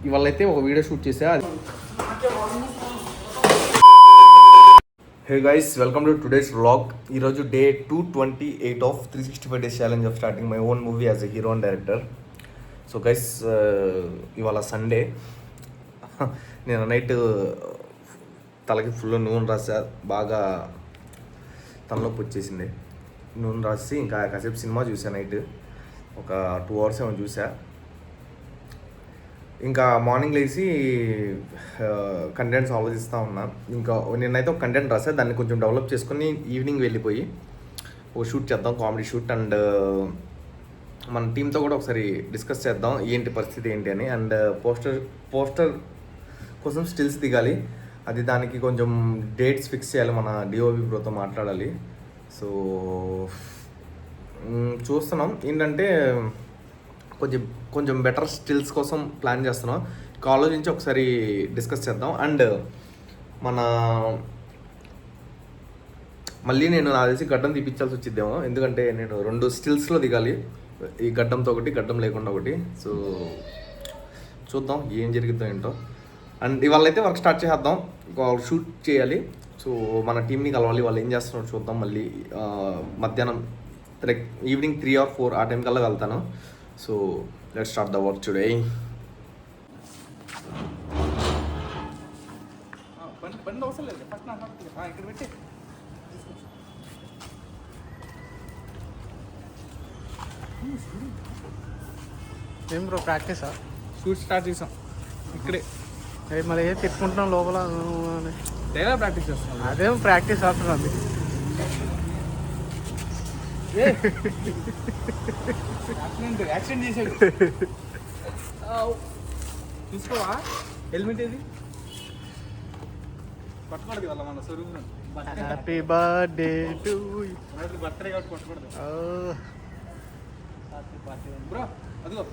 ఇవాళ అయితే ఒక వీడియో షూట్ చేసా. Hey guys, welcome to today's vlog. ఈరోజు day 228 of 365 days challenge of starting my own movie as a hero and director. So guys, ఇవాళ Sunday. నేను night తలకి full నూనె రాసా, బాగా తలనొప్పి వచ్చేసింది. నూనె రాసి ఇంకా కాసేపు సినిమా చూసా. నైట్ ఒక 2 hours ఏమో చూసా. ఇంకా మార్నింగ్ లేచి కంటెంట్స్ ఆలోచిస్తూ ఉన్నా. ఇంకా నేనైతే ఒక కంటెంట్ రాసా, దాన్ని కొంచెం డెవలప్ చేసుకుని ఈవినింగ్ వెళ్ళిపోయి ఒక షూట్ చేద్దాం, కామెడీ షూట్. అండ్ మన టీంతో కూడా ఒకసారి డిస్కస్ చేద్దాం ఏంటి పరిస్థితి ఏంటి అని. అండ్ పోస్టర్ కోసం స్టిల్స్ దిగాలి. అది దానికి కొంచెం డేట్స్ ఫిక్స్ చేయాలి, మన డిఓపి బ్రోతో మాట్లాడాలి. సో చూస్తున్నాం. ఏంటంటే కొంచెం బెటర్ స్టిల్స్ కోసం ప్లాన్ చేస్తున్నాం. కాలేజ్ నుంచి ఒకసారి డిస్కస్ చేద్దాం. అండ్ మళ్ళీ నేను నాకు తెలిసి గడ్డం తీపించాల్సి వచ్చిద్దేమో, ఎందుకంటే నేను 2 స్టిల్స్లో దిగాలి, ఈ గడ్డంతో ఒకటి, గడ్డం లేకుండా ఒకటి. సో చూద్దాం ఏం జరుగుతుందో ఏంటో. అండ్ ఇవాళ అయితే వర్క్ స్టార్ట్ చేద్దాం, షూట్ చేయాలి. సో మన టీంని కలవాలి, వాళ్ళు ఏం చేస్తున్నారో చూద్దాం. మళ్ళీ మధ్యాహ్నం ఈవినింగ్ 3 or 4 ఆ టైం కల్లా వెళ్తాను. So let's start the work today. ఏం బ్రో ప్రాక్టీసా? షూట్ స్టార్ట్ చేసాం ఇక్కడే. మళ్ళీ ఏం తిప్పుకుంటున్నాం లోపల, డైలా ప్రాక్టీస్ చేస్తాం. అదేం ప్రాక్టీస్ అవుతుంది. యాక్సిడెంట్ చేసాడు. చూసుకోవా హెల్మెట్ ఏది పట్టుకోడదు కదా మన స్వరూపం. హ్యాపీ బర్త్డే టు బర్త్డే కాబట్టి పట్టుకోడదు బ్రో. అదిగో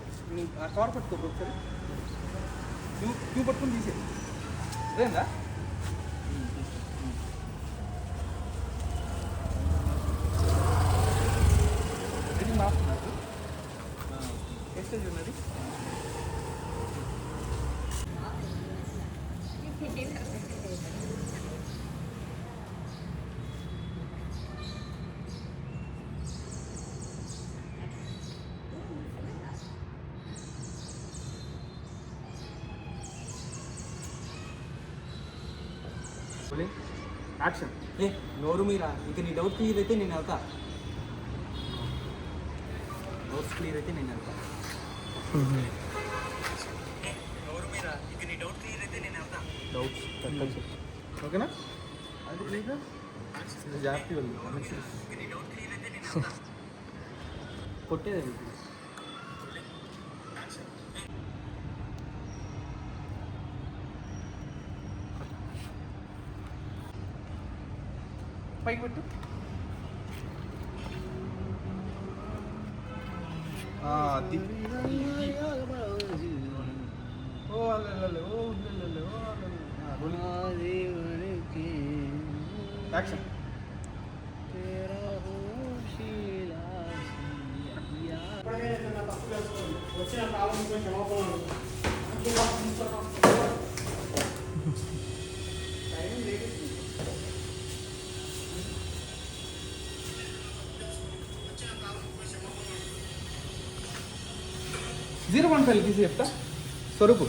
ఆ కవర్ పట్టుకో బ్రో, ఒకసారి నువ్వు పట్టుకుని తీసే. అదేందా ఎస్టేజ్ ఉన్నది. యాక్షన్. నోరు మీరా, ఇక నీ డౌట్ క్లియర్ అయితే నేను వెళ్తా. డౌట్స్ క్లియర్ అయితే నేను వెళ్తా. నోరు మీరా, ఇక నీ డౌట్ క్లియర్ అయితే నేను వెళ్తా. డౌట్స్ ఓకేనా? అది క్లియర్. జాగ్రత్త వెళ్ళి ఇక నీ డౌట్ క్లియర్ అయితే నేను వెళ్తా. కొట్టేది పైకి పెట్టు. యాక్షన్. జీరో 1 తీసి చెప్తా. స్వరూపు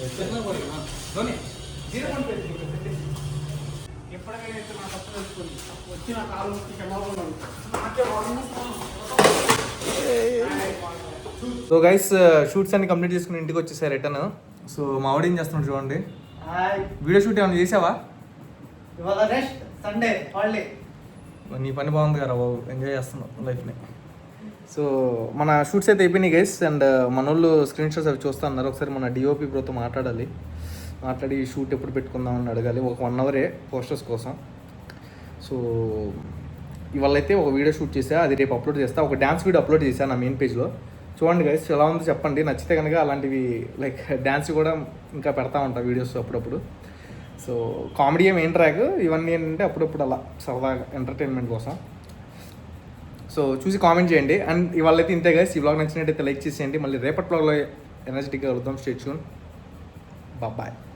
0.5 ఎప్పటికైనా నా తప్పు తెలుసుకొని వచ్చిన కాలంకి క్షమాపణ. సో గైస్, షూట్స్ అన్ని కంప్లీట్ చేసుకుని ఇంటికి వచ్చేసారు రిటర్న్. సో మా ఆవిడ ఏం చేస్తున్నాడు చూడండి. వీడియో షూట్ ఏమైనా చేసావా? Sunday holiday. నీ పని బాగుంది కదా బాబు, ఎంజాయ్ చేస్తున్నావు లైఫ్ని. సో మన షూట్స్ అయితే అయిపోయినాయి గైస్. అండ్ మన వాళ్ళు స్క్రీన్ షాట్స్ అవి చూస్తూ ఉన్నారు. ఒకసారి మన డిఓపి బ్రోతో మాట్లాడి షూట్ ఎప్పుడు పెట్టుకుందామని అడగాలి. ఒక 1 hour పోస్టర్స్ కోసం. సో ఇవాళ అయితే ఒక వీడియో షూట్ చేసా, అది రేపు అప్లోడ్ చేస్తా. ఒక డ్యాన్స్ వీడియో అప్లోడ్ చేశాను నా మెయిన్ పేజ్లో. చూడండి గైస్, ఎలా ఉందో చెప్పండి. నచ్చితే కనుక అలాంటివి లైక్ డ్యాన్స్ కూడా ఇంకా పెడతా ఉంటా వీడియోస్ అప్పుడప్పుడు. సో కామెడీ మెయిన్ ట్రాక్, ఇవన్నీ ఏంటంటే అప్పుడప్పుడు అలా సరదాగా ఎంటర్టైన్మెంట్ కోసం. సో చూసి కామెంట్ చేయండి. అండ్ ఇవాళ అయితే ఇంతే గైస్. ఈ వ్లాగ్ నచ్చినట్టయితే లైక్ చేసేయండి. మళ్ళీ రేపటి వ్లాగ్లో ఎనర్జెటిక్గా కలుద్దాం. Stay tune. బాయ్.